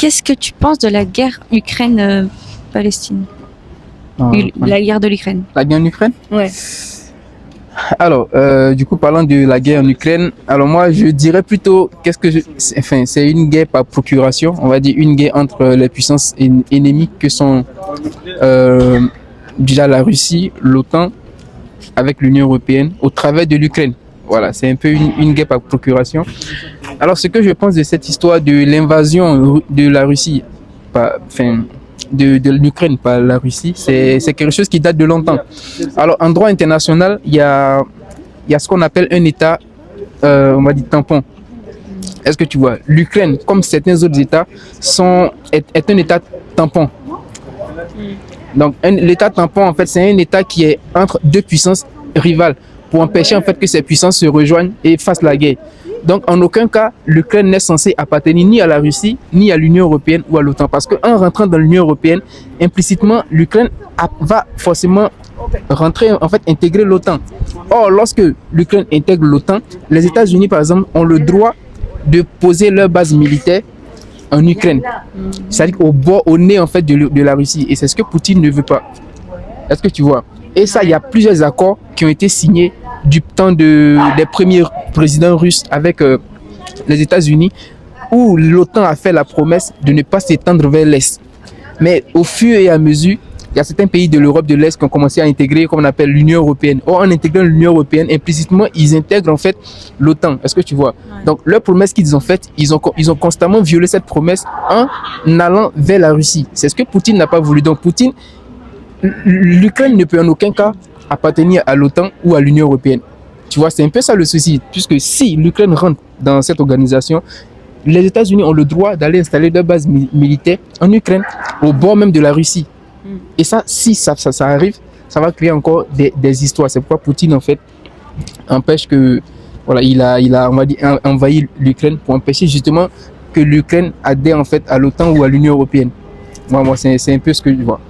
qu'est-ce que tu penses de la guerre Ukraine-Palestine? La guerre de l'Ukraine. La guerre en Ukraine? Ouais. Alors, du coup, parlant de la guerre en Ukraine, alors moi, je dirais plutôt, c'est une guerre par procuration, on va dire une guerre entre les puissances ennemies que sont déjà la Russie, l'OTAN, avec l'Union européenne, au travers de l'Ukraine. Voilà, c'est un peu une guerre par procuration. Alors, ce que je pense de cette histoire de l'invasion de la Russie, de l'Ukraine par la Russie, c'est quelque chose qui date de longtemps. Alors, en droit international, il y a ce qu'on appelle un État, on va dire tampon. Est-ce que tu vois? L'Ukraine, comme certains autres États, est un État tampon. Donc, l'État tampon, en fait, c'est un État qui est entre deux puissances rivales pour empêcher, en fait, que ces puissances se rejoignent et fassent la guerre. Donc, en aucun cas, l'Ukraine n'est censée appartenir ni à la Russie, ni à l'Union européenne ou à l'OTAN. Parce qu'en rentrant dans l'Union européenne, implicitement, l'Ukraine va forcément rentrer, en fait, intégrer l'OTAN. Or, lorsque l'Ukraine intègre l'OTAN, les États-Unis, par exemple, ont le droit de poser leur base militaire en Ukraine. C'est-à-dire au nez, en fait, de la Russie. Et c'est ce que Poutine ne veut pas. Est-ce que tu vois? Et ça, il y a plusieurs accords qui ont été signés du temps des premiers présidents russes avec les États-Unis, où l'OTAN a fait la promesse de ne pas s'étendre vers l'Est. Mais au fur et à mesure, il y a certains pays de l'Europe de l'Est qui ont commencé à intégrer, comme on appelle l'Union européenne. Or, en intégrant l'Union européenne, implicitement, ils intègrent en fait l'OTAN. Est-ce que tu vois? Donc, leur promesse qu'ils ont faite, ils ont constamment violé cette promesse en allant vers la Russie. C'est ce que Poutine n'a pas voulu. Donc, l'Ukraine ne peut en aucun cas appartenir à l'OTAN ou à l'Union européenne. Tu vois, c'est un peu ça le souci, puisque si l'Ukraine rentre dans cette organisation, les États-Unis ont le droit d'aller installer leur base militaire en Ukraine, au bord même de la Russie. Et ça, si ça arrive, ça va créer encore des histoires. C'est pourquoi Poutine, en fait, empêche que, voilà, il a on va dire, envahi l'Ukraine pour empêcher justement que l'Ukraine adhère en fait à l'OTAN ou à l'Union européenne. Moi, c'est un peu ce que je vois.